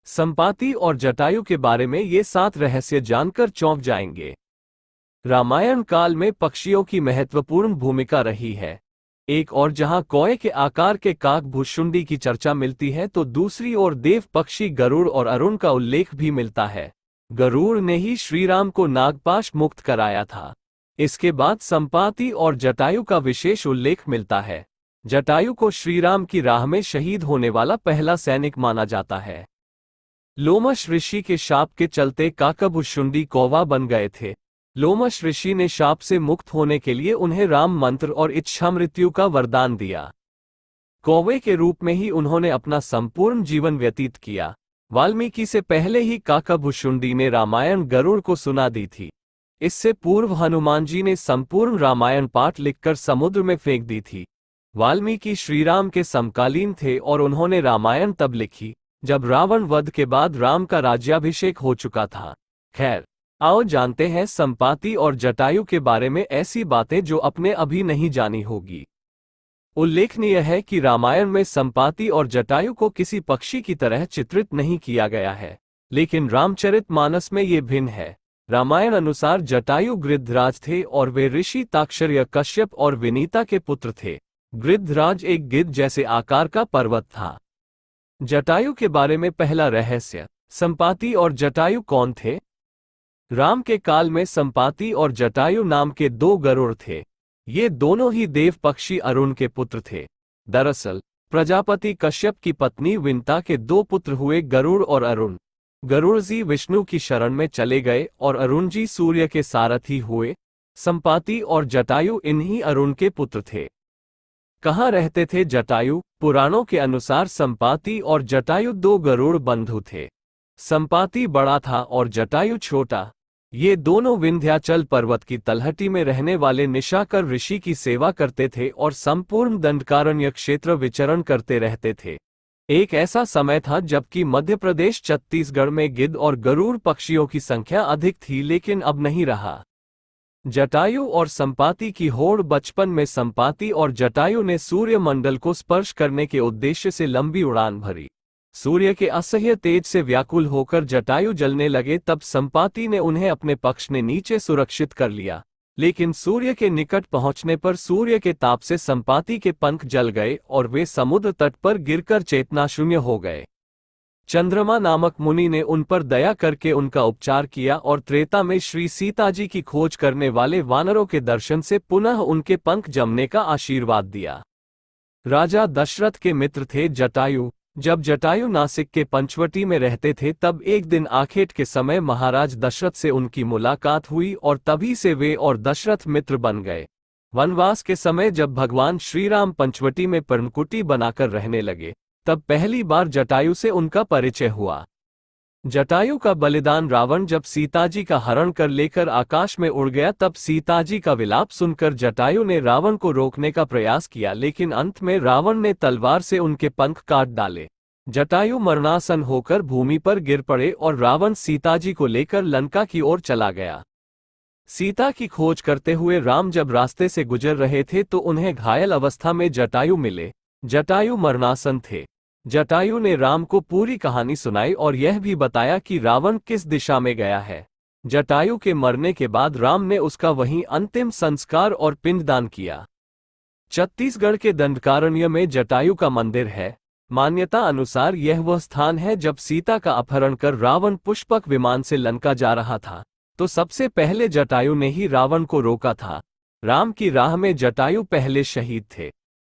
संपाति और जटायु के बारे में ये 7 रहस्य जानकर चौंक जाएंगे। रामायण काल में पक्षियों की महत्वपूर्ण भूमिका रही है। एक और जहां कौए के आकार के काक भुजुंडी की चर्चा मिलती है, तो दूसरी ओर देव पक्षी गरुड़ और अरुण का उल्लेख भी मिलता है। गरुड़ ने ही श्रीराम को नागपाश मुक्त कराया था। इसके बाद संपाति और जटायु का विशेष उल्लेख मिलता है। जटायु को श्रीराम की राह में शहीद होने वाला पहला सैनिक माना जाता है। लोमश ऋषि के शाप के चलते काकभुजुंडी कौवा बन गए थे। लोमश ऋषि ने शाप से मुक्त होने के लिए उन्हें राम मंत्र और इच्छा मृत्यु का वरदान दिया। कौवे के रूप में ही उन्होंने अपना संपूर्ण जीवन व्यतीत किया। वाल्मीकि से पहले ही काकभुजुंडी ने रामायण गरुड़ को सुना दी थी। इससे पूर्व हनुमान जी ने संपूर्ण रामायण पाठ लिखकर समुद्र में फेंक दी थी। वाल्मीकि श्रीराम के समकालीन थे और उन्होंने रामायण तब लिखी जब रावण वध के बाद राम का राज्याभिषेक हो चुका था। खैर, आओ जानते हैं संपाति और जटायु के बारे में ऐसी बातें जो अपने अभी नहीं जानी होगी। उल्लेखनीय है कि रामायण में संपाति और जटायु को किसी पक्षी की तरह चित्रित नहीं किया गया है, लेकिन रामचरितमानस में ये भिन्न है। रामायण अनुसार जटायु गृद्धराज थे और वे ऋषि ताक्षर्य कश्यप और विनीता के पुत्र थे। गृद्धराज एक गिद्ध जैसे आकार का पर्वत था। जटायु के बारे में पहला रहस्य। संपाति और जटायु कौन थे? राम के काल में संपाति और जटायु नाम के 2 गरुड़ थे। ये दोनों ही देव पक्षी अरुण के पुत्र थे। दरअसल प्रजापति कश्यप की पत्नी विनीता के 2 पुत्र हुए गरुड़ और अरुण। गरुड़ जी विष्णु की शरण में चले गए और अरुण जी सूर्य के सारथी हुए। संपाति और जटायु इन्हीं अरुण के पुत्र थे। कहाँ रहते थे जटायु? पुराणों के अनुसार संपाति और जटायु 2 गरुड़ बंधु थे। संपाति बड़ा था और जटायु छोटा। ये दोनों विंध्याचल पर्वत की तलहटी में रहने वाले निशाकर ऋषि की सेवा करते थे और संपूर्ण दंडकारण्य क्षेत्र विचरण करते रहते थे। एक ऐसा समय था जबकि मध्य प्रदेश छत्तीसगढ़ में गिद्ध और गरुड़ पक्षियों की संख्या अधिक थी, लेकिन अब नहीं रहा। जटायु और संपाति की होड़। बचपन में संपाति और जटायु ने सूर्य मंडल को स्पर्श करने के उद्देश्य से लंबी उड़ान भरी। सूर्य के असह्य तेज से व्याकुल होकर जटायु जलने लगे, तब संपाति ने उन्हें अपने पक्ष में नीचे सुरक्षित कर लिया। लेकिन सूर्य के निकट पहुंचने पर सूर्य के ताप से संपाति के पंख जल गए और वे समुद्र तट पर गिरकर चेतनाशून्य हो गए। चंद्रमा नामक मुनि ने उन पर दया करके उनका उपचार किया और त्रेता में श्री सीता जी की खोज करने वाले वानरों के दर्शन से पुनः उनके पंख जमने का आशीर्वाद दिया। राजा दशरथ के मित्र थे जटायु। जब जटायु नासिक के पंचवटी में रहते थे, तब एक दिन आखेट के समय महाराज दशरथ से उनकी मुलाकात हुई और तभी से वे और दशरथ मित्र बन गए। वनवास के समय जब भगवान श्रीराम पंचवटी में पर्णकुटी बनाकर रहने लगे, तब पहली बार जटायु से उनका परिचय हुआ। जटायु का बलिदान। रावण जब सीताजी का हरण कर लेकर आकाश में उड़ गया, तब सीताजी का विलाप सुनकर जटायु ने रावण को रोकने का प्रयास किया, लेकिन अंत में रावण ने तलवार से उनके पंख काट डाले। जटायु मरणासन होकर भूमि पर गिर पड़े और रावण सीताजी को लेकर लंका की ओर चला गया। सीता की खोज करते हुए राम जब रास्ते से गुजर रहे थे, तो उन्हें घायल अवस्था में जटायु मिले। जटायु मरणासन थे। जटायु ने राम को पूरी कहानी सुनाई और यह भी बताया कि रावण किस दिशा में गया है। जटायु के मरने के बाद राम ने उसका वहीं अंतिम संस्कार और पिंडदान किया। छत्तीसगढ़ के दंडकारण्य में जटायु का मंदिर है। मान्यता अनुसार यह वह स्थान है जब सीता का अपहरण कर रावण पुष्पक विमान से लंका जा रहा था, तो सबसे पहले जटायु ने ही रावण को रोका था। राम की राह में जटायु पहले शहीद थे।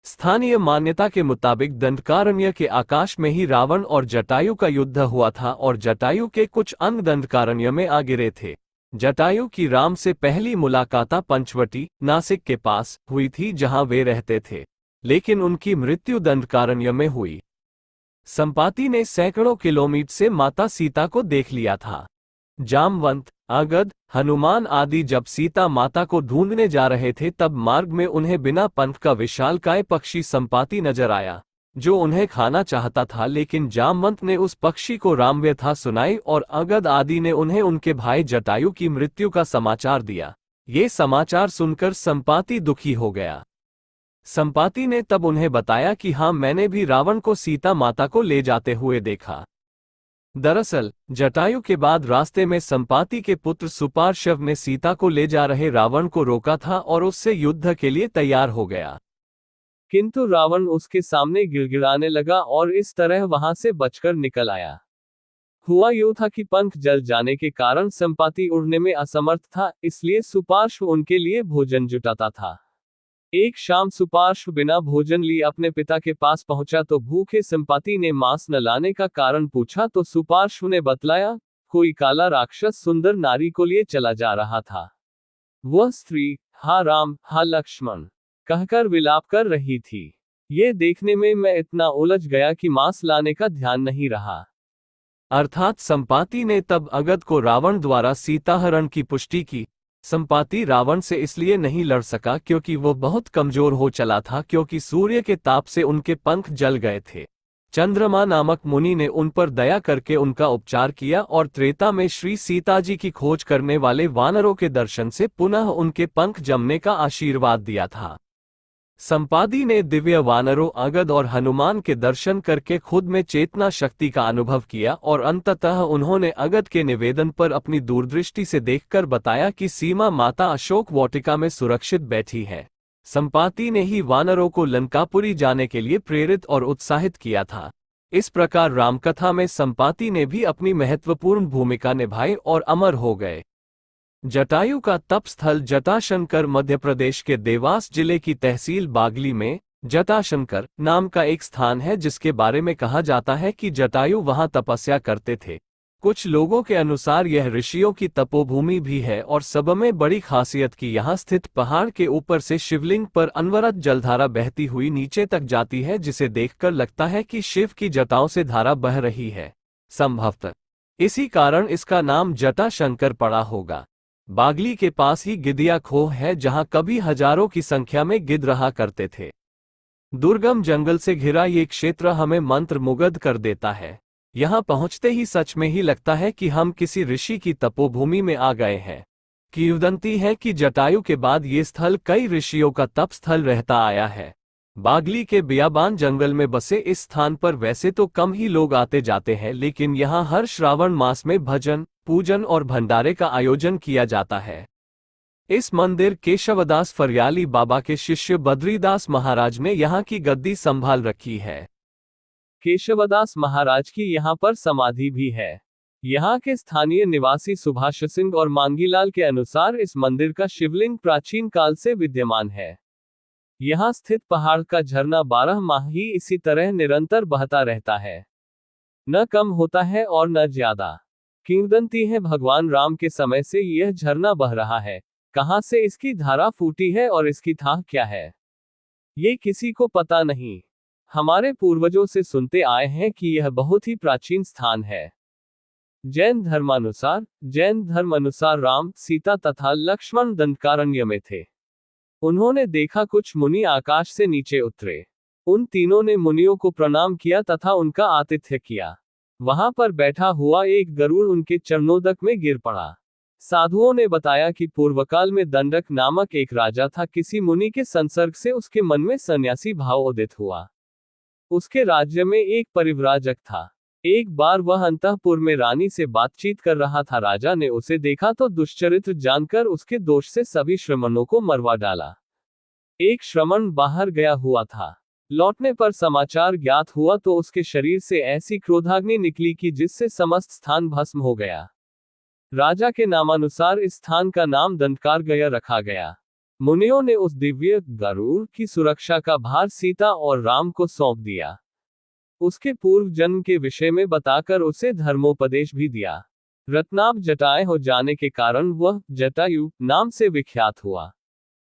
स्थानीय मान्यता के मुताबिक दंडकारण्य के आकाश में ही रावण और जटायु का युद्ध हुआ था और जटायु के कुछ अंग दंडकारण्य में आ गिरे थे। जटायु की राम से पहली मुलाकात पंचवटी, नासिक के पास हुई थी, जहां वे रहते थे, लेकिन उनकी मृत्यु दंडकारण्य में हुई। संपाति ने सैकड़ों किलोमीटर से माता सीता को देख लिया था। जामवंत, अगध, हनुमान आदि जब सीता माता को ढूंढने जा रहे थे, तब मार्ग में उन्हें बिना पंख का विशालकाय पक्षी संपाति नजर आया, जो उन्हें खाना चाहता था। लेकिन जामवंत ने उस पक्षी को रामव्यथा सुनाई और अगध आदि ने उन्हें उनके भाई जटायु की मृत्यु का समाचार दिया। ये समाचार सुनकर संपाति दुखी हो गया। संपाति ने तब उन्हें बताया कि हाँ, मैंने भी रावण को सीता माता को ले जाते हुए देखा। दरअसल जटायु के बाद रास्ते में संपाति के पुत्र सुपार्श्व ने सीता को ले जा रहे रावण को रोका था और उससे युद्ध के लिए तैयार हो गया, किंतु रावण उसके सामने गिड़गिड़ाने लगा और इस तरह वहां से बचकर निकल आया। हुआ यूं था कि पंख जल जाने के कारण संपाति उड़ने में असमर्थ था, इसलिए सुपार्श्व उनके लिए भोजन जुटाता था। एक शाम सुपार्श्व बिना भोजन लिए अपने पिता के पास पहुंचा तो भूखे संपाति ने मांस न लाने का कारण पूछा तो सुपार्श्व ने बतलाया, कोई काला राक्षस सुंदर नारी को लिए चला जा रहा था। वह स्त्री हा राम हा लक्ष्मण कहकर विलाप कर रही थी। ये देखने में मैं इतना उलझ गया कि मांस लाने का ध्यान नहीं रहा। अर्थात संपाति ने तब अगध को रावण द्वारा सीताहरण की पुष्टि की। संपाति रावण से इसलिए नहीं लड़ सका क्योंकि वो बहुत कमजोर हो चला था, क्योंकि सूर्य के ताप से उनके पंख जल गए थे। चंद्रमा नामक मुनि ने उन पर दया करके उनका उपचार किया और त्रेता में श्री सीताजी की खोज करने वाले वानरों के दर्शन से पुनः उनके पंख जमने का आशीर्वाद दिया था। संपाति ने दिव्य वानरों अगध और हनुमान के दर्शन करके खुद में चेतना शक्ति का अनुभव किया और अंततः उन्होंने अगध के निवेदन पर अपनी दूरदृष्टि से देखकर बताया कि सीमा माता अशोक वाटिका में सुरक्षित बैठी है। संपाति ने ही वानरों को लंकापुरी जाने के लिए प्रेरित और उत्साहित किया था। इस प्रकार रामकथा में संपाति ने भी अपनी महत्वपूर्ण भूमिका निभाई और अमर हो गए। जटायु का तप स्थल जटाशंकर मध्य प्रदेश के देवास जिले की तहसील बागली में जटाशंकर नाम का एक स्थान है, जिसके बारे में कहा जाता है कि जटायु वहां तपस्या करते थे। कुछ लोगों के अनुसार यह ऋषियों की तपोभूमि भी है और सब में बड़ी खासियत की यहाँ स्थित पहाड़ के ऊपर से शिवलिंग पर अनवरत जलधारा बहती हुई नीचे तक जाती है, जिसे देखकर लगता है कि शिव की जटाओं से धारा बह रही है। संभवतः इसी कारण इसका नाम जटाशंकर पड़ा होगा। बागली के पास ही गिदिया खोह है, जहां कभी हजारों की संख्या में गिद्ध रहा करते थे। दुर्गम जंगल से घिरा ये क्षेत्र हमें मंत्रमुग्ध कर देता है। यहां पहुंचते ही सच में ही लगता है कि हम किसी ऋषि की तपोभूमि में आ गए हैं। किंवदंती है कि जटायु के बाद ये स्थल कई ऋषियों का तप स्थल रहता आया है। बागली के बियाबान जंगल में बसे इस स्थान पर वैसे तो कम ही लोग आते जाते हैं, लेकिन यहाँ हर श्रावण मास में भजन, पूजन और भंडारे का आयोजन किया जाता है। इस मंदिर केशवदास फरियाली बाबा के शिष्य बद्रीदास महाराज ने यहाँ की गद्दी संभाल रखी है। केशवदास महाराज की यहाँ पर समाधि भी है। यहाँ के स्थानीय निवासी सुभाष सिंह और मांगीलाल के अनुसार इस मंदिर का शिवलिंग प्राचीन काल से विद्यमान है। यहाँ स्थित पहाड़ का झरना 12 माह ही इसी तरह निरंतर बहता रहता है, न कम होता है और न ज्यादा। किंवदंती है भगवान राम के समय से यह झरना बह रहा है। कहां से इसकी धारा फूटी है और इसकी थाह क्या है, ये किसी को पता नहीं। हमारे पूर्वजों से सुनते आए हैं कि यह बहुत ही प्राचीन स्थान है। जैन धर्म अनुसार राम, सीता तथा लक्ष्मण दंडकारण्य में थे। उन्होंने देखा कुछ मुनि आकाश से नीचे उतरे। उन तीनों ने मुनियों को प्रणाम किया तथा उनका आतिथ्य किया। वहां पर बैठा हुआ एक गरुड़ उनके चरणोदक में गिर पड़ा। साधुओं ने बताया कि पूर्वकाल में दंडक नामक एक राजा था। किसी मुनि के संसर्ग से उसके मन में सन्यासी भाव उदित हुआ। उसके राज्य में एक परिव्राजक था। एक बार वह अंतःपुर में रानी से बातचीत कर रहा था। राजा ने उसे देखा तो दुष्चरित्र जानकर उसके दोष से सभी श्रमणों को मरवा डाला। एक श्रमण बाहर गया हुआ था। लौटने पर समाचार ज्ञात हुआ तो उसके शरीर से ऐसी क्रोधाग्नि निकली कि जिससे समस्त स्थान भस्म हो गया। राजा के नामानुसार इस स्थान का नाम दंडकारण्य रखा गया। मुनियों ने उस दिव्य गरुड़ की सुरक्षा का भार सीता और राम को सौंप दिया। उसके पूर्व जन्म के विषय में बताकर उसे धर्मोपदेश भी दिया। रत्नाभ जटाएं हो जाने के कारण वह जटायु नाम से विख्यात हुआ।